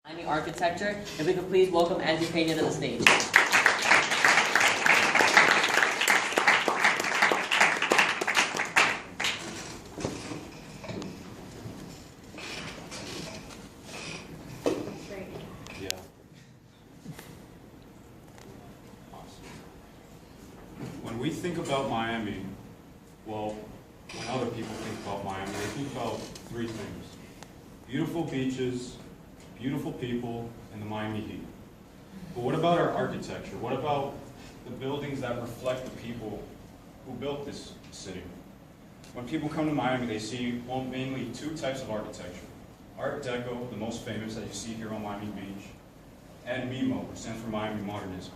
Miami Architecture. If we could please welcome Pena to the stage. Yeah. Awesome. When we think about Miami, well, when other people think about Miami, they think about three things: beautiful beaches, beautiful people, and the Miami heat. But what about our architecture? What about the buildings that reflect the people who built this city? When people come to Miami, they see mainly two types of architecture. Art Deco, the most famous that you see here on Miami Beach, and MIMO, which stands for Miami Modernism.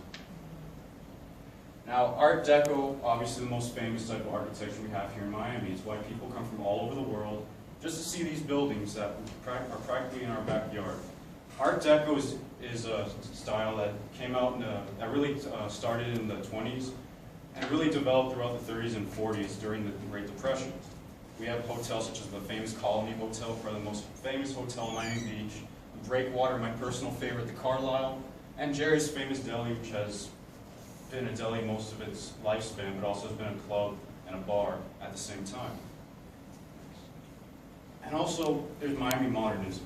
Now, Art Deco, obviously the most famous type of architecture we have here in Miami. It's why people come from all over the world just to see these buildings that are practically in our backyard. Art Deco is a style that came out, that really started in the 20s and really developed throughout the 30s and 40s during the Great Depression. We have hotels such as the famous Colony Hotel, probably the most famous hotel in Miami Beach, Breakwater, my personal favorite, the Carlisle, and Jerry's famous deli, which has been a deli most of its lifespan, but also has been a club and a bar at the same time. And also, there's Miami Modernism.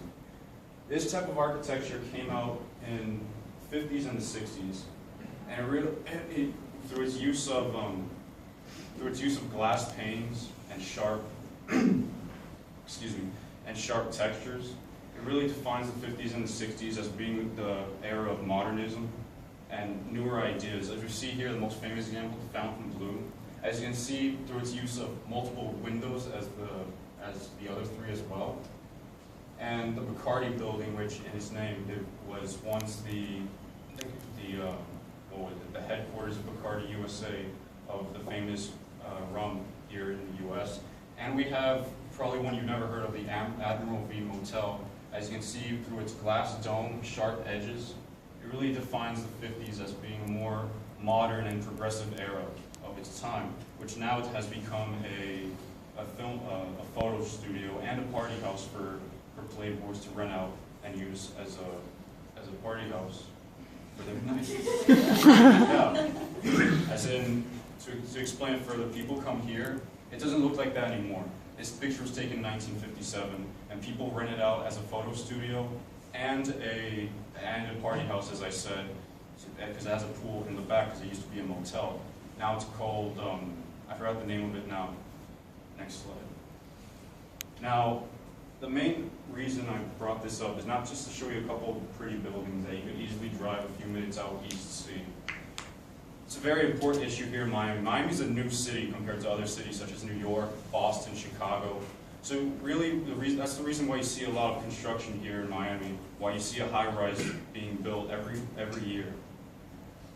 This type of architecture came out in the 50s and the 60s, and through its use of glass panes and sharp, and sharp textures, it really defines the 50s and the 60s as being the era of modernism and newer ideas. As you see here, the most famous example, the Fountain Blue. As you can see, through its use of multiple windows as the other three as well. And the Bacardi building, which in its name, it was once the headquarters of Bacardi USA, of the famous rum here in the US. And we have probably one you've never heard of, the Admiralty Hotel. As you can see through its glass dome, sharp edges, it really defines the 50s as being a more modern and progressive era of its time, which now it has become a photo studio and a party house for playboys to rent out and use as a party house for their night. Yeah. As in, to explain it further, people come here, it doesn't look like that anymore. This picture was taken in 1957, and people rent it out as a photo studio and a party house, as I said, because it has a pool in the back, because it used to be a motel. Now it's called, I forgot the name of it now. Next slide. Now, the main reason I brought this up is not just to show you a couple of pretty buildings that you could easily drive a few minutes out east to see. It's a very important issue here in Miami. Miami's a new city compared to other cities such as New York, Boston, Chicago. So really, that's the reason why you see a lot of construction here in Miami, why you see a high-rise being built every year.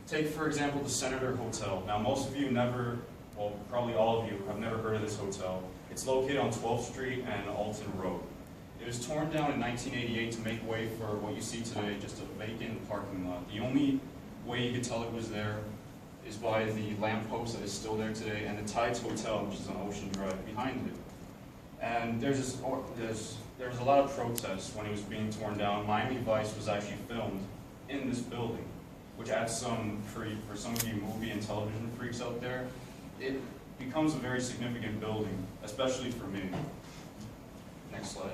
Take, for example, the Senator Hotel. Now, most of you well, probably all of you have never heard of this hotel. It's located on 12th Street and Alton Road. It was torn down in 1988 to make way for what you see today, just a vacant parking lot. The only way you could tell it was there is by the lamppost that is still there today, and the Tides Hotel, which is on Ocean Drive, behind it. And there was a lot of protests when it was being torn down. Miami Vice was actually filmed in this building, which adds some, for some of you movie and television freaks out there, it becomes a very significant building, especially for me. Next slide.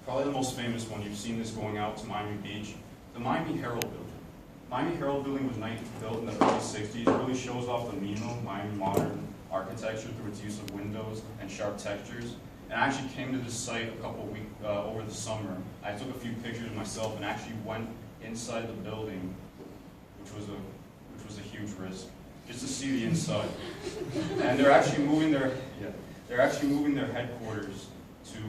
Probably the most famous one, you've seen this going out to Miami Beach, the Miami Herald building. Miami Herald building was built in the early 60s. It really shows off the MIMO, Miami modern architecture, through its use of windows and sharp textures. And I actually came to this site a couple of weeks over the summer. I took a few pictures myself and actually went inside the building, which was a huge risk, just to see the inside. And they're actually moving their headquarters to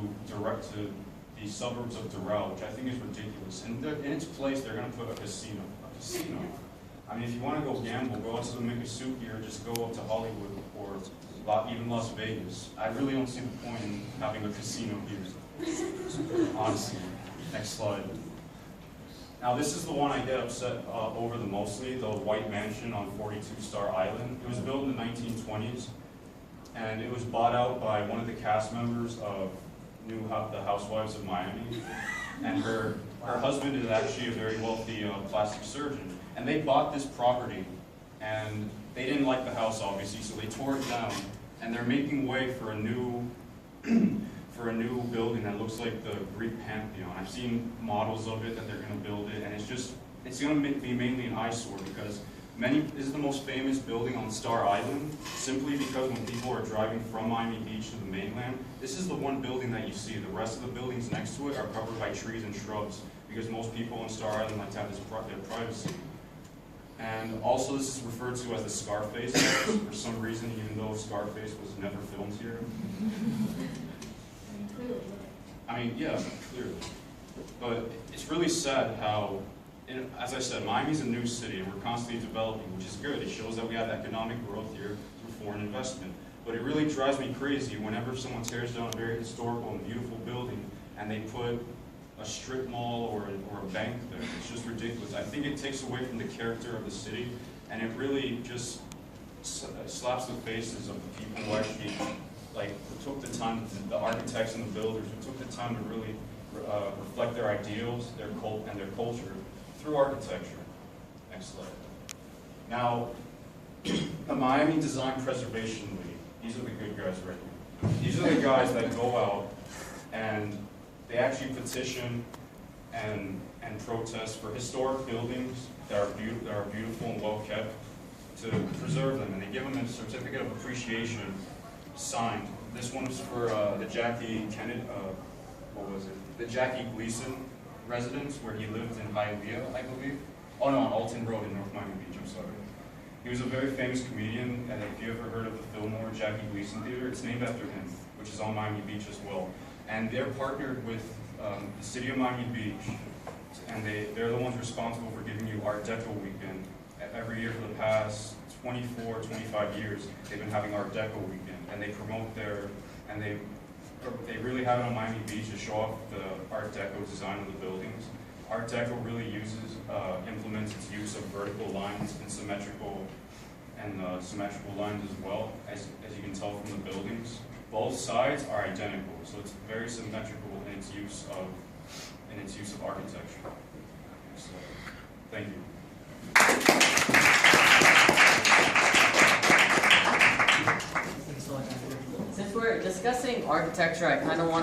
the suburbs of Doral, which I think is ridiculous. And in its place, they're going to put a casino. I mean, if you want to go gamble, go out to the Miccosukee or just go up to Hollywood or even Las Vegas. I really don't see the point in having a casino here, honestly. Next slide. Now, this is the one I get upset over the mostly, the White Mansion on 42 Star Island. It was built in the 1920s, and it was bought out by one of the cast members of The Housewives of Miami, and her Her husband is actually a very wealthy plastic surgeon. And they bought this property, and they didn't like the house, obviously, so they tore it down. And they're making way for a new building that looks like the Greek Pantheon. I've seen models of it that they're going to build it, and it's going to be mainly an eyesore because this is the most famous building on Star Island, simply because when people are driving from Miami Beach to the mainland, this is the one building that you see. The rest of the buildings next to it are covered by trees and shrubs because most people on Star Island like to have their privacy. And also this is referred to as the Scarface House for some reason, even though Scarface was never filmed here. I mean, yeah, clearly. But it's really sad how, as I said, Miami's a new city and we're constantly developing, which is good. It shows that we have economic growth here through foreign investment. But it really drives me crazy whenever someone tears down a very historical and beautiful building and they put a strip mall or a bank there. It's just ridiculous. I think it takes away from the character of the city, and it really just slaps the faces of the people who actually who took the time, the architects and the builders, who took the time to really reflect their ideals, their culture through architecture. Next slide. Now, the Miami Design Preservation League. These are the good guys right here. These are the guys that go out and they actually petition and protest for historic buildings that are beautiful and well kept to preserve them, and they give them a certificate of appreciation signed. This one's for the Jackie Gleason residence where he lived in Hialeah, I believe. Oh no, on Alton Road in North Miami Beach. I'm sorry. He was a very famous comedian, and if you ever heard of the Fillmore Jackie Gleason Theater, it's named after him, which is on Miami Beach as well. And they're partnered with the city of Miami Beach, and they're the ones responsible for giving you Art Deco weekend. Every year for the past 24, 25 years, they've been having Art Deco weekend, and they promote they really have it on Miami Beach to show off the Art Deco design of the buildings. Art Deco really implements its use of vertical lines and symmetrical lines as well, as you can tell from the buildings. Both sides are identical, so it's very symmetrical in its use of architecture. So, thank you. Since we're discussing architecture, I kind of want to